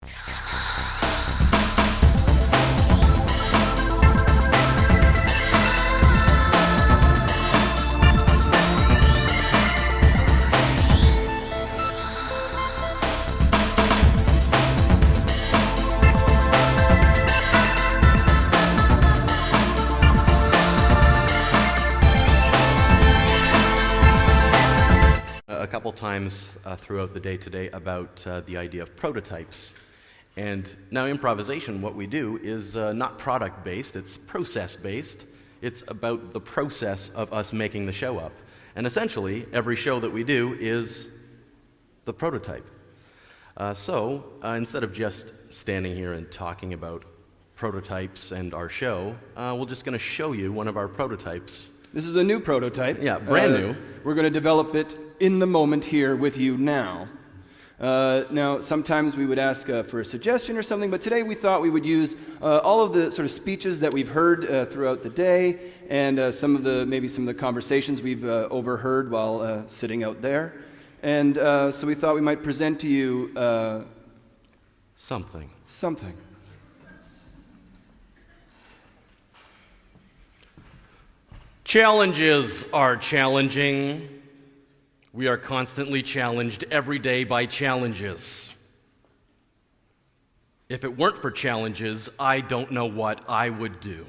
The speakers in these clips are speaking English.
A couple times throughout the day today about the idea of prototypes. And now improvisation, what we do is not product-based, it's process-based. It's about the process of us making the show up. And essentially, every show that we do is the prototype. So instead of just standing here and talking about prototypes and our show, we're just going to show you one of our prototypes. This is a new prototype. Yeah, brand new. We're going to develop it in the moment here with you now. Now, sometimes we would ask for a suggestion or something, but today we thought we would use all of the sort of speeches that we've heard throughout the day and maybe some of the conversations we've overheard while sitting out there. And so we thought we might present to you Something. Challenges are challenging. We are constantly challenged every day by challenges. If it weren't for challenges, I don't know what I would do.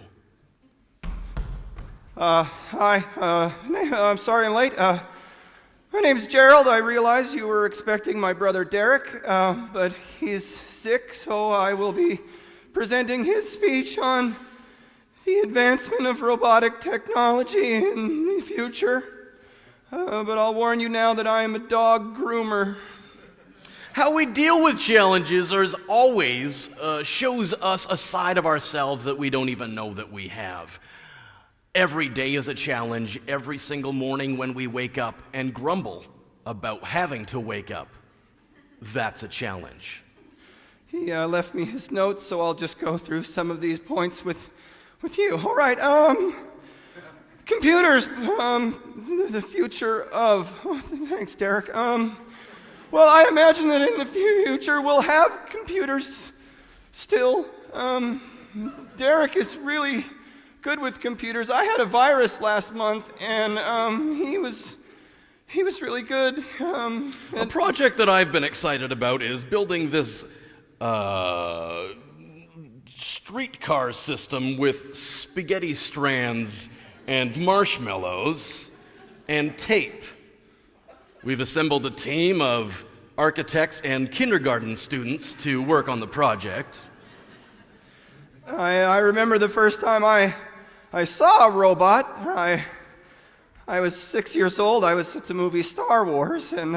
Hi, I'm sorry I'm late. My name's Gerald. I realize you were expecting my brother Derek, but he's sick, so I will be presenting his speech on the advancement of robotic technology in the future. But I'll warn you now that I am a dog groomer. How we deal with challenges is always shows us a side of ourselves that we don't even know that we have. Every day is a challenge. Every single morning when we wake up and grumble about having to wake up, that's a challenge. He left me his notes, so I'll just go through some of these points with you. All right, computers, the future of... Oh, thanks, Derek. Well, I imagine that in the future we'll have computers still. Derek is really good with computers. I had a virus last month, and he was really good. A project that I've been excited about is building this streetcar system with spaghetti strands and marshmallows and tape. We've assembled a team of architects and kindergarten students to work on the project. I remember the first time I saw a robot. I was 6 years old. I was at the movie Star Wars, and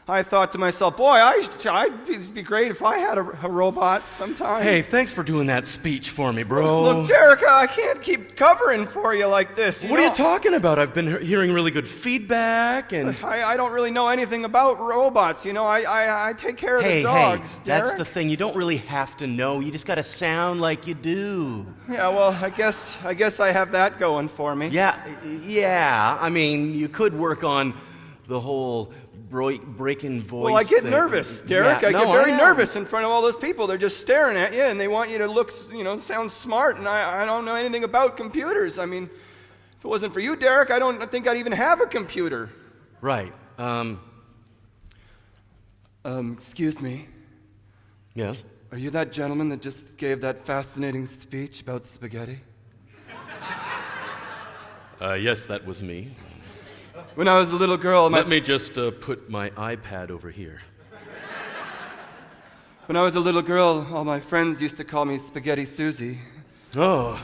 I thought to myself, boy, it'd be great if I had a robot sometime. Hey, thanks for doing that speech for me, bro. Look, Derek, I can't keep covering for you like this. What are you talking about? I've been hearing really good feedback, and... I don't really know anything about robots. I take care of the dogs, Hey, Derek. that's the thing. You don't really have to know. You just got to sound like you do. Yeah, well, I guess I have that going for me. Yeah. I mean, you could work on the whole breaking voice. Well, I get thing. nervous, Derek. Yeah, I get I very know. nervous in front of all those people. They're just staring at you, and they want you to look, sound smart, and I don't know anything about computers. I mean, if it wasn't for you, Derek, I don't think I'd even have a computer. Right. Excuse me. Yes? Are you that gentleman that just gave that fascinating speech about spaghetti? Yes, that was me. When I was a little girl, Let me just put my iPad over here. When I was a little girl, all my friends used to call me Spaghetti Susie. Oh.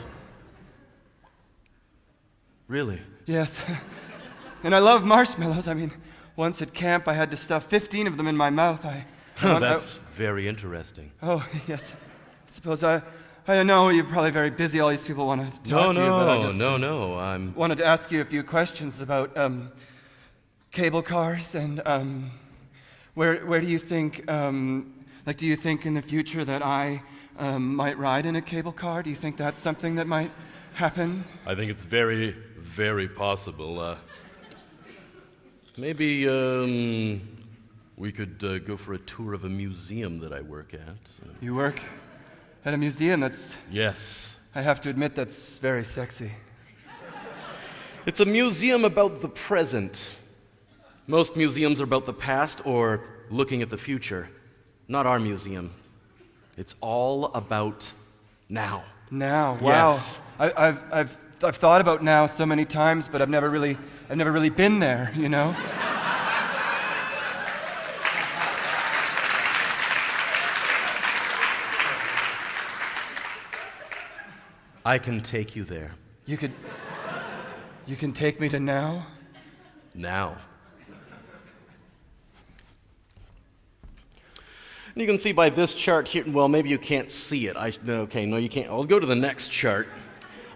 Really? Yes. And I love marshmallows. I mean, once at camp, I had to stuff 15 of them in my mouth. That's very interesting. Oh, yes. I suppose I know you're probably very busy. All these people want to talk to you. But I just wanted to ask you a few questions about cable cars and where do you think, do you think in the future that I might ride in a cable car? Do you think that's something that might happen? I think it's very, very possible. Maybe We could go for a tour of a museum that I work at. You work at a museum? Yes. I have to admit, that's very sexy. It's a museum about the present. Most museums are about the past or looking at the future. Not our museum. It's all about now. Now, wow. Yes. I've thought about now so many times, but I've never really been there, you know? I can take you there. You can take me to now? Now. And you can see by this chart here, well, maybe you can't see it. Okay, no, you can't. I'll go to the next chart.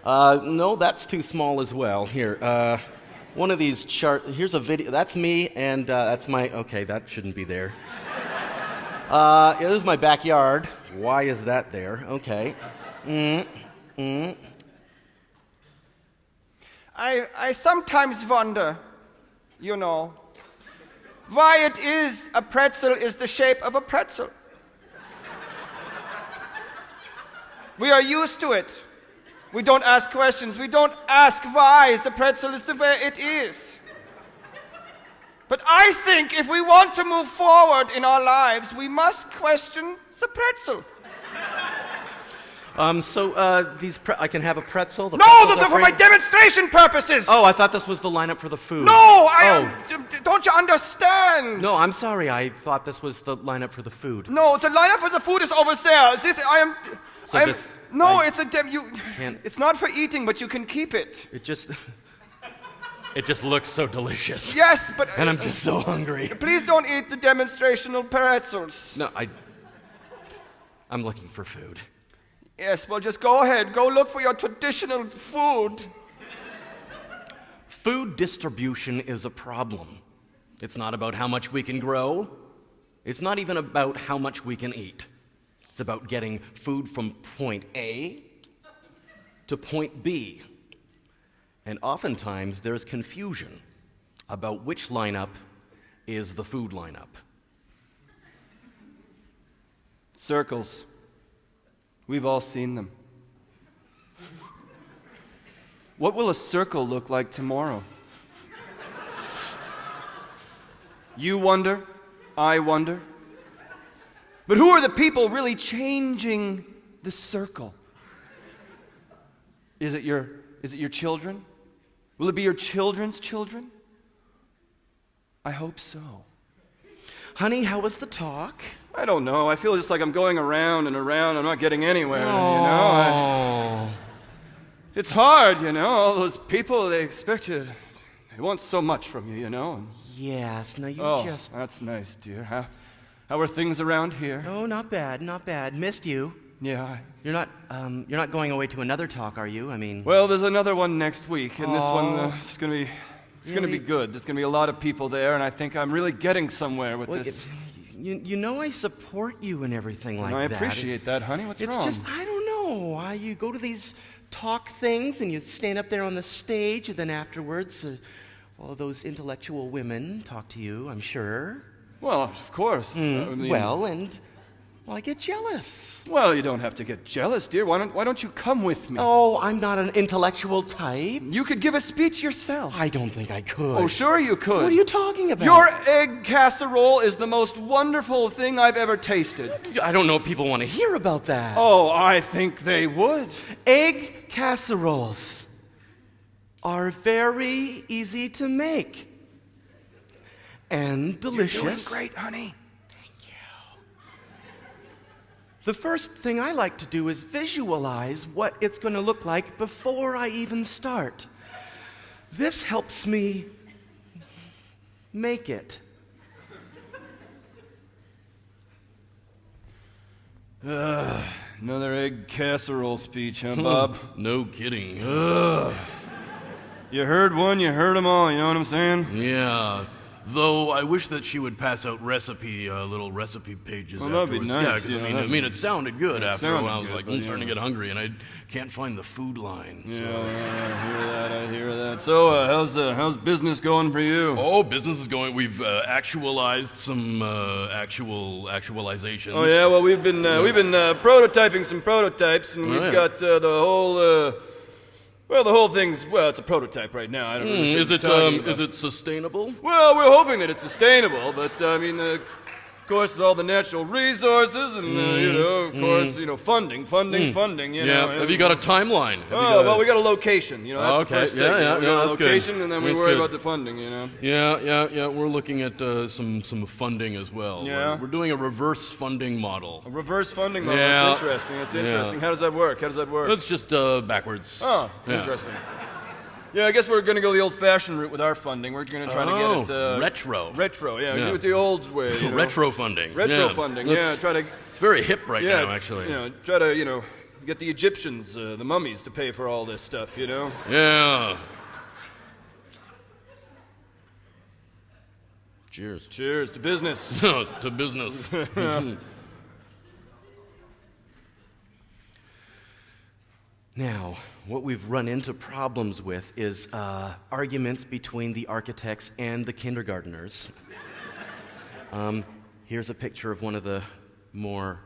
No, that's too small as well. Here, one of these here's a video. That's me, and that's my, okay, that shouldn't be there. Yeah, this is my backyard. Why is that there? Okay. I sometimes wonder, you know, why it is a pretzel is the shape of a pretzel. We are used to it. We don't ask questions. We don't ask why the pretzel is the way it is. But I think if we want to move forward in our lives, we must question the pretzel. I can have a pretzel? No, those are for my demonstration purposes! Oh, I thought this was the lineup for the food. No, don't you understand? No, I'm sorry. I thought this was the lineup for the food. No, the lineup for the food is over there. It's not for eating, but you can keep it. It just looks so delicious. Yes, but... And I'm just so hungry. Please don't eat the demonstrational pretzels. No, I'm looking for food. Yes, well, just go ahead. Go look for your traditional food. Food distribution is a problem. It's not about how much we can grow. It's not even about how much we can eat. It's about getting food from point A to point B. And oftentimes there's confusion about which lineup is the food lineup. Circles. We've all seen them. What will a circle look like tomorrow? You wonder, I wonder. But who are the people really changing the circle? Is it your children? Will it be your children's children? I hope so. Honey, how was the talk? I don't know. I feel just like I'm going around and around. I'm not getting anywhere, you know? It's hard, you know? All those people, they expect you. They want so much from you, you know? Yes, now you just... Oh, that's nice, dear. How are things around here? Oh, not bad, not bad. Missed you. Yeah. You're not going away to another talk, are you? I mean... Well, there's another one next week, and this one is going to be... It's going to be good. There's going to be a lot of people there, and I think I'm really getting somewhere with this. You know I support you and everything like that. I appreciate that, honey. What's wrong? It's just, I don't know. You go to these talk things, and you stand up there on the stage, and then afterwards, all those intellectual women talk to you, I'm sure. Well, of course. I get jealous. Well, you don't have to get jealous, dear. Why don't you come with me? Oh, I'm not an intellectual type. You could give a speech yourself. I don't think I could. Oh, sure you could. What are you talking about? Your egg casserole is the most wonderful thing I've ever tasted. I don't know if people want to hear about that. Oh, I think they would. Egg casseroles are very easy to make and delicious. You're doing great, honey. The first thing I like to do is visualize what it's going to look like before I even start. This helps me make it. Another egg casserole speech, huh, Bob? No kidding. You heard one, you heard them all, you know what I'm saying? Yeah. Though I wish that she would pass out little recipe pages Well, that'd be afterwards. nice, Yeah, 'cause you know, I mean, it sounded good it after a while. I sounded was good, like, but, I'm starting yeah. to get hungry, and I can't find the food line. So. I hear that. So, how's business going for you? Oh, business is going. We've actualized some actualizations. Oh yeah, well we've been prototyping some prototypes, and we've got the whole thing's it's a prototype right now. I don't know. Is it sustainable? Well, we're hoping that it's sustainable, but I mean, of course, all the natural resources, and of course, funding. You know. Have you got a timeline? Well, we got a location. You know, that's the first thing. Yeah, we got a that's location, good. and then we That's worry good. about the funding. You know. Yeah. We're looking at some funding as well. Yeah. We're doing a reverse funding model. A reverse funding model. Yeah. That's interesting. That's interesting. Yeah. How does that work? It's just backwards. Oh, Yeah. interesting. Yeah, I guess we're going to go the old-fashioned route with our funding. We're going to try to get it retro. Retro, yeah. Yeah. Do it the old way. You know? Retro funding. Retro Yeah. funding. That's- Yeah, try to It's very hip right now, actually. try to get the Egyptians, the mummies, to pay for all this stuff. You know. Yeah. Cheers. Cheers to business. To business. Now, what we've run into problems with is arguments between the architects and the kindergartners. Here's a picture of one of the more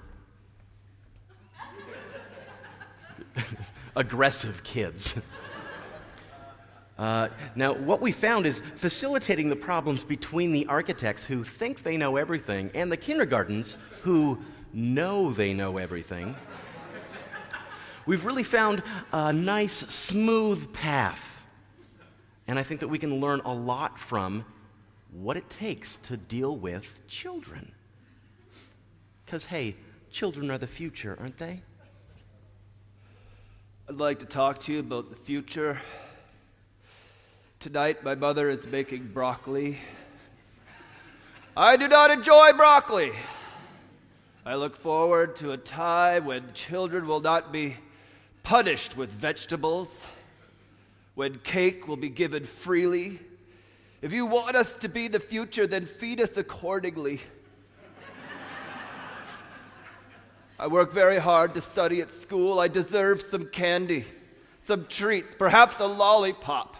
aggressive kids. Now, what we found is facilitating the problems between the architects who think they know everything and the kindergartens who know they know everything. We've really found a nice, smooth path. And I think that we can learn a lot from what it takes to deal with children. Because, hey, children are the future, aren't they? I'd like to talk to you about the future. Tonight, my mother is making broccoli. I do not enjoy broccoli. I look forward to a time when children will not be punished with vegetables, when cake will be given freely. If you want us to be the future, then feed us accordingly. I work very hard to study at school. I deserve some candy, some treats, perhaps a lollipop.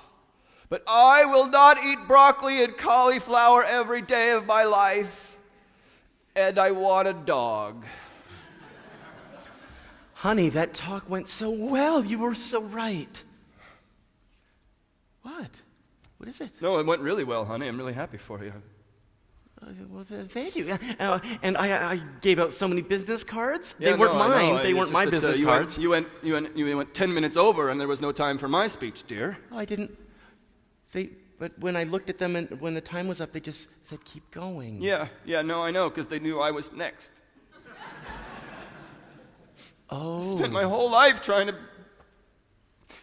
But I will not eat broccoli and cauliflower every day of my life. And I want a dog. Honey, that talk went so well. You were so right. What? What is it? No, it went really well, honey. I'm really happy for you. Well, thank you. And I gave out so many business cards. Yeah, They weren't no, I know. mine. They It's weren't just my that, business you cards. You went 10 minutes over, and there was no time for my speech, dear. Oh, I didn't. But when I looked at them and when the time was up, they just said, "Keep going." Yeah, no, I know, because they knew I was next. Oh. Spent my whole life trying to...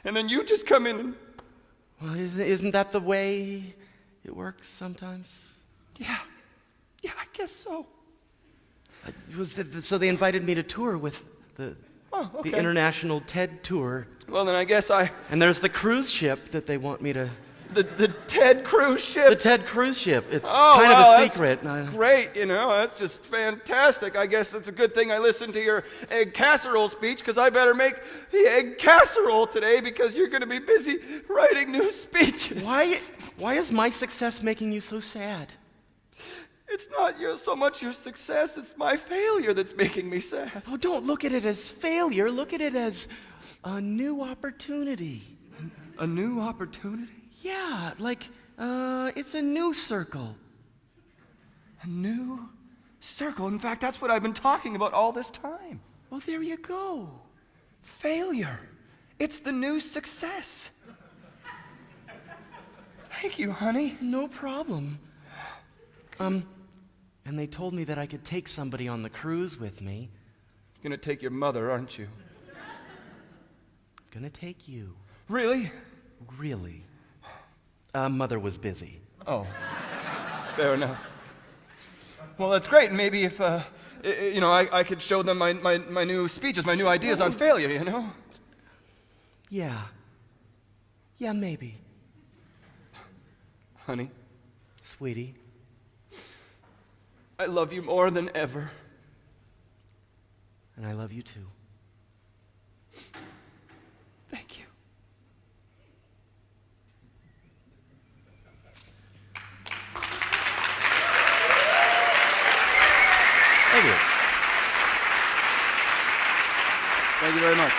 And then you just come in and... Well, isn't that the way it works sometimes? Yeah, I guess so. So they invited me to tour with the Okay. international TED tour, Well, then I guess and there's the cruise ship that they want me to. The TED cruise ship. The TED cruise ship. It's Oh, kind wow, of a that's secret. Great, that's just fantastic. I guess it's a good thing I listened to your egg casserole speech, because I better make the egg casserole today, because you're going to be busy writing new speeches. Why is my success making you so sad? It's not so much your success, it's my failure that's making me sad. Oh, don't look at it as failure. Look at it as a new opportunity. A new opportunity? Yeah, like it's a new circle. A new circle. In fact, that's what I've been talking about all this time. Well, there you go. Failure. It's the new success. Thank you, honey. No problem. And they told me that I could take somebody on the cruise with me. You're gonna take your mother, aren't you? I'm gonna take you. Really? Really. Mother was busy. Oh, fair enough. Well, that's great. Maybe if, I could show them my new speeches, my new ideas on failure, Yeah. Yeah, maybe. Honey, Sweetie. I love you more than ever. And I love you too. Thank you. Thank you. Thank you very much.